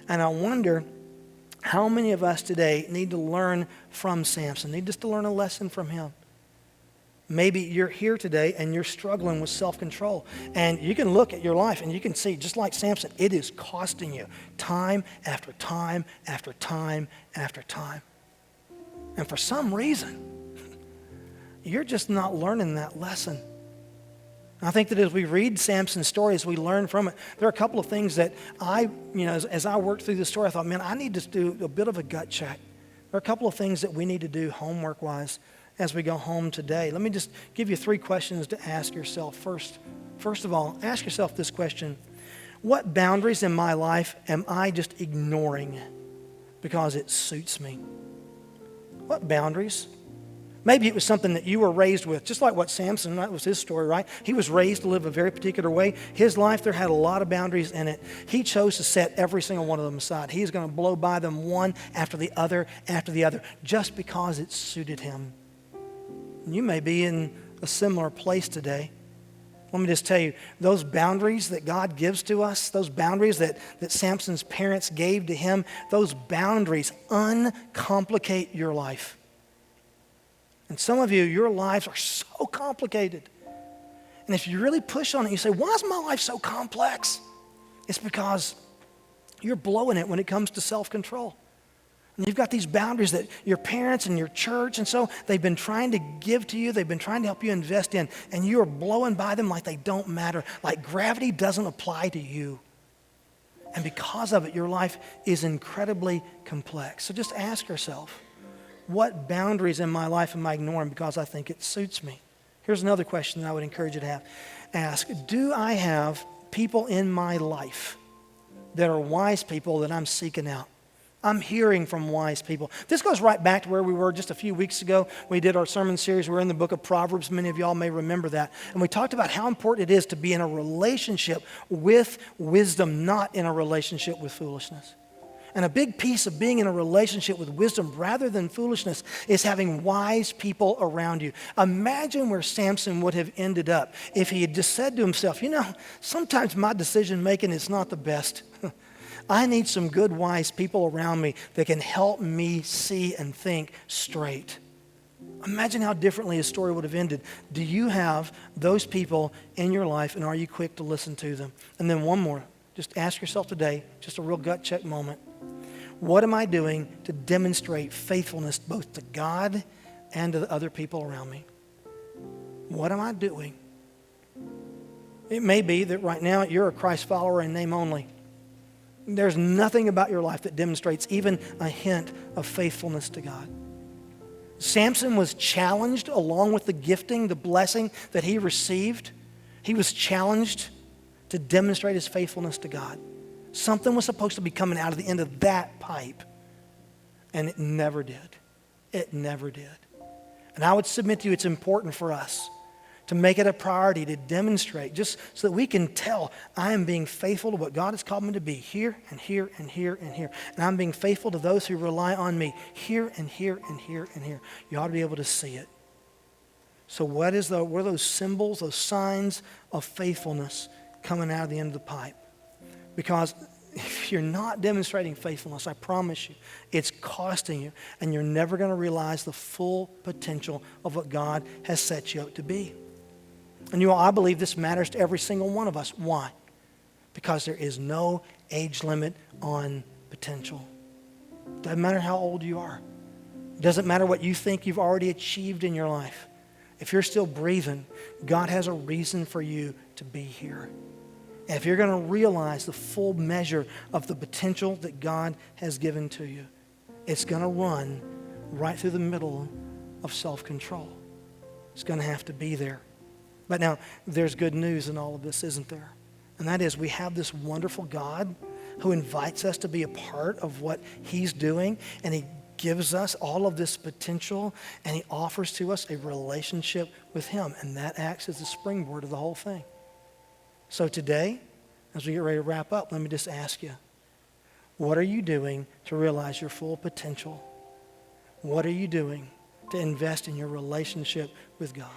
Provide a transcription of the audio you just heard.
And I wonder how many of us today need to learn from Samson, need just to learn a lesson from him. Maybe you're here today and you're struggling with self-control. And you can look at your life and you can see, just like Samson, it is costing you time after time after time after time. And for some reason, you're just not learning that lesson. I think that as we read Samson's story, as we learn from it, there are a couple of things that as I worked through this story, I thought, man, I need to do a bit of a gut check. There are a couple of things that we need to do homework-wise as we go home today. Let me just give you 3 questions to ask yourself. First of all, ask yourself this question: what boundaries in my life am I just ignoring because it suits me? What boundaries? Maybe it was something that you were raised with, just like what Samson, that was his story, right? He was raised to live a very particular way. His life, there had a lot of boundaries in it. He chose to set every single one of them aside. He's going to blow by them one after the other, just because it suited him. You may be in a similar place today. Let me just tell you, those boundaries that God gives to us, those boundaries that Samson's parents gave to him, those boundaries uncomplicate your life. And some of you, your lives are so complicated. And if you really push on it, you say, why is my life so complex? It's because you're blowing it when it comes to self-control. And you've got these boundaries that your parents and your church, and so they've been trying to give to you, they've been trying to help you invest in, and you are blowing by them like they don't matter, like gravity doesn't apply to you. And because of it, your life is incredibly complex. So just ask yourself, what boundaries in my life am I ignoring because I think it suits me? Here's another question that I would encourage you to ask. Do I have people in my life that are wise people that I'm seeking out? I'm hearing from wise people. This goes right back to where we were just a few weeks ago. We did our sermon series. We're in the book of Proverbs. Many of y'all may remember that. And we talked about how important it is to be in a relationship with wisdom, not in a relationship with foolishness. And a big piece of being in a relationship with wisdom rather than foolishness is having wise people around you. Imagine where Samson would have ended up if he had just said to himself, sometimes my decision making is not the best. I need some good, wise people around me that can help me see and think straight. Imagine how differently his story would have ended. Do you have those people in your life, and are you quick to listen to them? And then one more. Just ask yourself today, just a real gut check moment. What am I doing to demonstrate faithfulness both to God and to the other people around me? What am I doing? It may be that right now you're a Christ follower in name only. There's nothing about your life that demonstrates even a hint of faithfulness to God. Samson was challenged along with the gifting, the blessing that he received. He was challenged to demonstrate his faithfulness to God. Something was supposed to be coming out of the end of that pipe, and it never did. It never did. And I would submit to you, it's important for us to make it a priority to demonstrate, just so that we can tell, I am being faithful to what God has called me to be here and here and here and here. And I'm being faithful to those who rely on me here and here and here and here. You ought to be able to see it. So what are those symbols, those signs of faithfulness coming out of the end of the pipe? Because if you're not demonstrating faithfulness, I promise you, it's costing you, and you're never going to realize the full potential of what God has set you up to be. And I believe this matters to every single one of us. Why? Because there is no age limit on potential. Doesn't matter how old you are. Doesn't matter what you think you've already achieved in your life. If you're still breathing, God has a reason for you to be here. And if you're going to realize the full measure of the potential that God has given to you, it's going to run right through the middle of self-control. It's going to have to be there. But now, there's good news in all of this, isn't there? And that is, we have this wonderful God who invites us to be a part of what He's doing, and He gives us all of this potential, and He offers to us a relationship with Him, and that acts as the springboard of the whole thing. So today, as we get ready to wrap up, let me just ask you, what are you doing to realize your full potential? What are you doing to invest in your relationship with God?